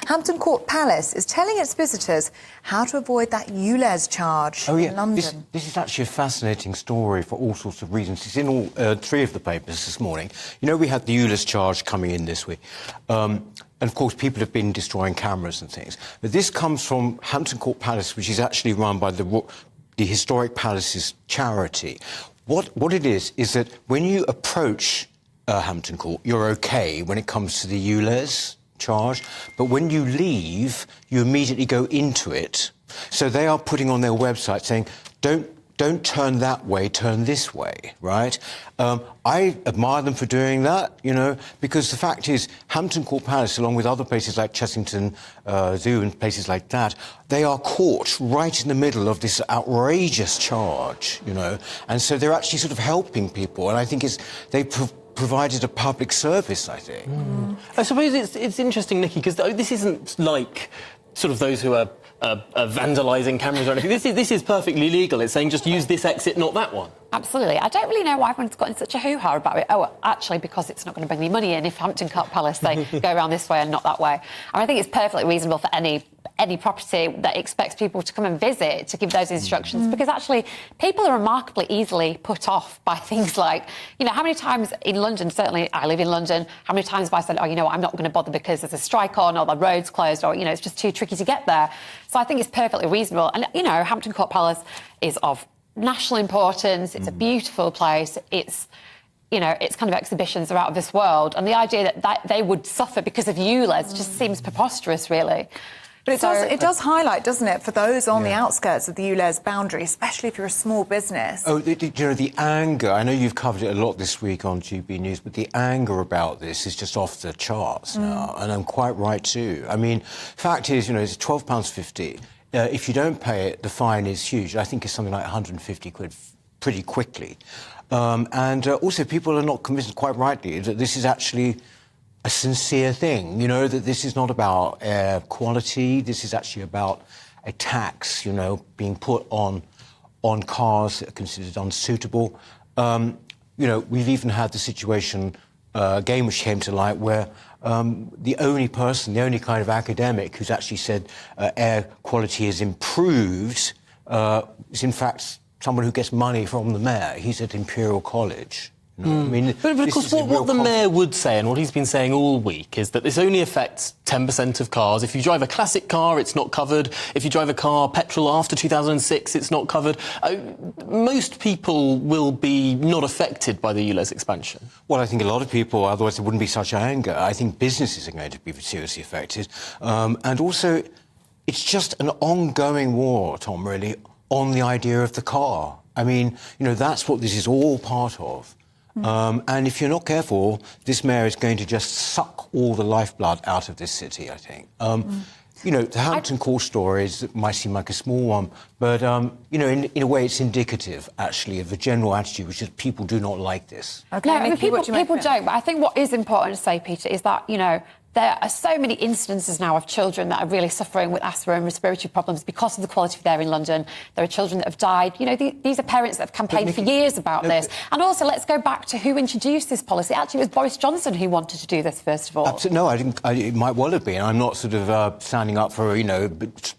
Hampton Court Palace is telling its visitors how to avoid that ULEZ charge in London. This is actually a fascinating story for all sorts of reasons. It's in all three of the papers this morning. You know, we had the ULEZ charge coming in this week. And, of course, people have been destroying cameras and things. But this comes from Hampton Court Palace, which is actually run by the Historic Palaces charity. What it is that when you approach Hampton Court, you're OK when it comes to the ULEZ charge, but when you leave, you immediately go into it. So they are putting on their website saying, don't turn that way, turn this way, right? I admire them for doing that, you know, because the fact is, Hampton Court Palace, along with other places like Chessington Zoo and places like that, they are caught right in the middle of this outrageous charge, you know, and so they're actually sort of helping people, and I think they provided a public service, I think. I suppose it's interesting, Nikki, because this isn't like sort of those who are vandalising cameras or anything. This is perfectly legal. It's saying just use this exit, not that one. Absolutely. I don't really know why everyone's gotten such a hoo-ha about it. Oh, actually, because it's not going to bring any money in if Hampton Court Palace, they go around this way and not that way. And I think it's perfectly reasonable for any property that expects people to come and visit to give those instructions, because actually people are remarkably easily put off by things like, you know, how many times in London, certainly I live in London, how many times have I said, oh, you know what, I'm not going to bother because there's a strike on or the road's closed or, you know, it's just too tricky to get there. So I think it's perfectly reasonable. And, you know, Hampton Court Palace is of national importance. It's a beautiful place. It's, you know, its kind of exhibitions are out of this world. And the idea that they would suffer because of ULEZ just seems preposterous, really. But it does highlight, doesn't it, for those on the outskirts of the ULEZ boundary, especially if you're a small business. Oh, you know, the anger, I know you've covered it a lot this week on GB News, but the anger about this is just off the charts now, and I'm quite right too. I mean, fact is, you know, it's £12.50. If you don't pay it, the fine is huge. I think it's something like 150 quid pretty quickly. And also, people are not convinced, quite rightly, that this is actually a sincere thing, you know, that this is not about air quality, this is actually about a tax, you know, being put on cars that are considered unsuitable. You know, we've even had the situation, again, which came to light, where the only kind of academic who's actually said air quality is improved is, in fact, someone who gets money from the mayor. He's at Imperial College. No, I mean, but of course, what the mayor would say, and what he's been saying all week, is that this only affects 10% of cars. If you drive a classic car, it's not covered. If you drive a car petrol after 2006, it's not covered. Most people will be not affected by the ULEZ expansion. Well, I think a lot of people, otherwise there wouldn't be such anger. I think businesses are going to be seriously affected. And also, it's just an ongoing war, Tom, really, on the idea of the car. I mean, you know, that's what this is all part of. And if you're not careful, this mayor is going to just suck all the lifeblood out of this city, I think. You know, the Hampton Court story might seem like a small one, but, you know, in a way it's indicative, actually, of the general attitude, which is people do not like this. Okay, no, I mean, people don't, but I think what is important to say, Peter, is that, you know, there are so many instances now of children that are really suffering with asthma and respiratory problems because of the quality of the air in London. There are children that have died. You know, these are parents that have campaigned for years about this. And also, let's go back to who introduced this policy. Actually, it was Boris Johnson who wanted to do this, first of all. Absolutely. No, I didn't. It might well have been. I'm not sort of standing up for, you know,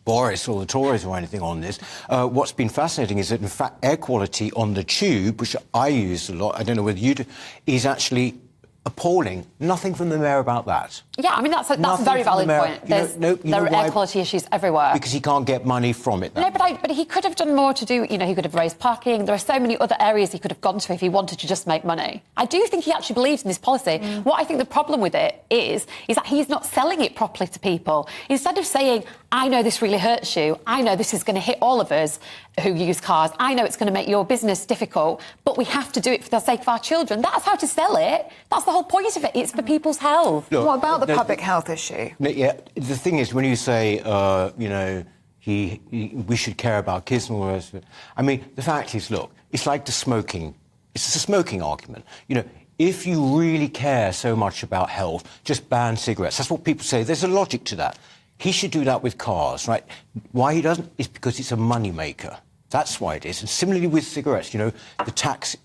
Boris or the Tories or anything on this. What's been fascinating is that, in fact, air quality on the tube, which I use a lot, I don't know whether you do, is actually appalling. Nothing from the mayor about that. Yeah, I mean, that's a very valid point. There are air quality issues everywhere. Because he can't get money from it. No, but he could have done more to do, you know, he could have raised parking. There are so many other areas he could have gone to if he wanted to just make money. I do think he actually believes in this policy. What I think the problem with it is that he's not selling it properly to people. Instead of saying, I know this really hurts you, I know this is going to hit all of us who use cars, I know it's going to make your business difficult, but we have to do it for the sake of our children. That's how to sell it. That's the whole point of it. It's for people's health. Look, what about the public health issue? Yeah, the thing is, when you say, you know, we should care about kids and all the rest of it, I mean, the fact is, look, it's like the smoking. It's the smoking argument. You know, if you really care so much about health, just ban cigarettes. That's what people say. There's a logic to that. He should do that with cars, right? Why he doesn't is because it's a money-maker. That's why it is. And similarly with cigarettes, you know, the tax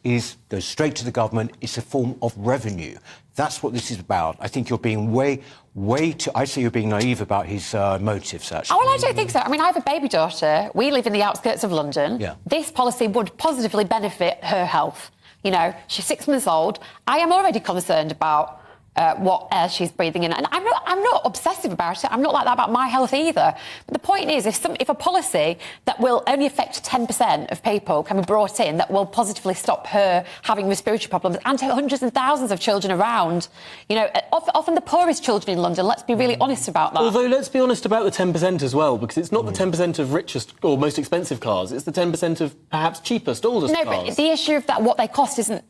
goes straight to the government. It's a form of revenue. That's what this is about. I think you're being way too... I say you're being naive about his motives, actually. Oh, well, I don't think so. I mean, I have a baby daughter. We live in the outskirts of London. Yeah. This policy would positively benefit her health. You know, she's 6 months old. I am already concerned about what air she's breathing in. And I'm not obsessive about it. I'm not like that about my health either. But the point is, if a policy that will only affect 10% of people can be brought in that will positively stop her having respiratory problems and to hundreds and thousands of children around, you know, often the poorest children in London, let's be really honest about that. Although, let's be honest about the 10% as well, because it's not the 10% of richest or most expensive cars, it's the 10% of perhaps cheapest, oldest cars. No, but the issue of that, what they cost isn't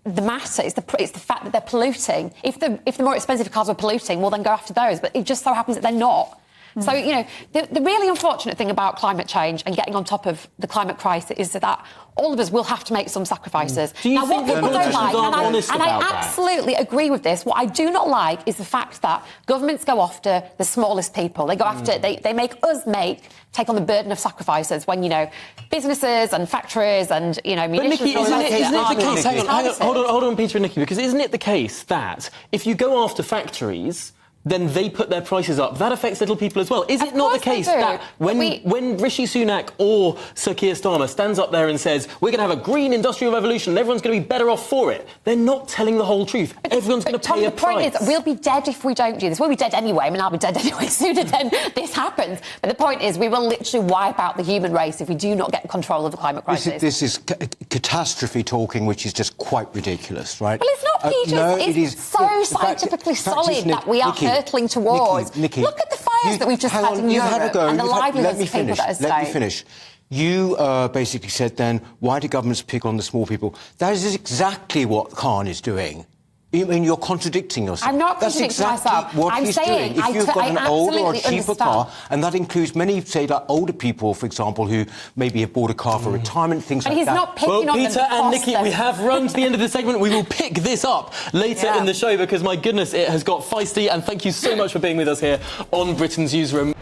the matter. It's the fact that they're polluting. If the more expensive cars were polluting, well, then go after those. But it just so happens that they're not. So, you know, the really unfortunate thing about climate change and getting on top of the climate crisis is that all of us will have to make some sacrifices. Do you think what people don't like, and I that? absolutely agree with this, what I do not like is the fact that governments go after the smallest people. They go after, they make us take on the burden of sacrifices when, you know, businesses and factories and, you know, munitions... But Nikki, isn't it the case... Hang on, hold on, Peter and Nikki, because isn't it the case that if you go after factories... then they put their prices up. That affects little people as well. Is it not the case that when Rishi Sunak or Sir Keir Starmer stands up there and says, we're going to have a green industrial revolution and everyone's going to be better off for it, they're not telling the whole truth. Everyone's going to pay a price. The point is, we'll be dead if we don't do this. We'll be dead anyway. I mean, I'll be dead anyway sooner than this happens. But the point is, we will literally wipe out the human race if we do not get control of the climate crisis. This is catastrophe talking, which is just quite ridiculous, right? Well, it's not, Peter. No, it's it is so scientifically solid that we are hurtling towards. Nikki, look at the fires that we've just had in Europe and the livelihoods of people that are Let me finish. You basically said then, why do governments pick on the small people? That is exactly what Khan is doing. I mean, you're contradicting yourself. I'm not That's contradicting exactly myself. what I'm he's saying, doing. If you've got an older or cheaper car, understand. and that includes many, say, like older people, for example, who maybe have bought a car for retirement, things like that. But he's not picking on them. Peter and Nikki, we have run to the end of the segment. We will pick this up later in the show because, my goodness, it has got feisty. And thank you so much for being with us here on Britain's Newsroom.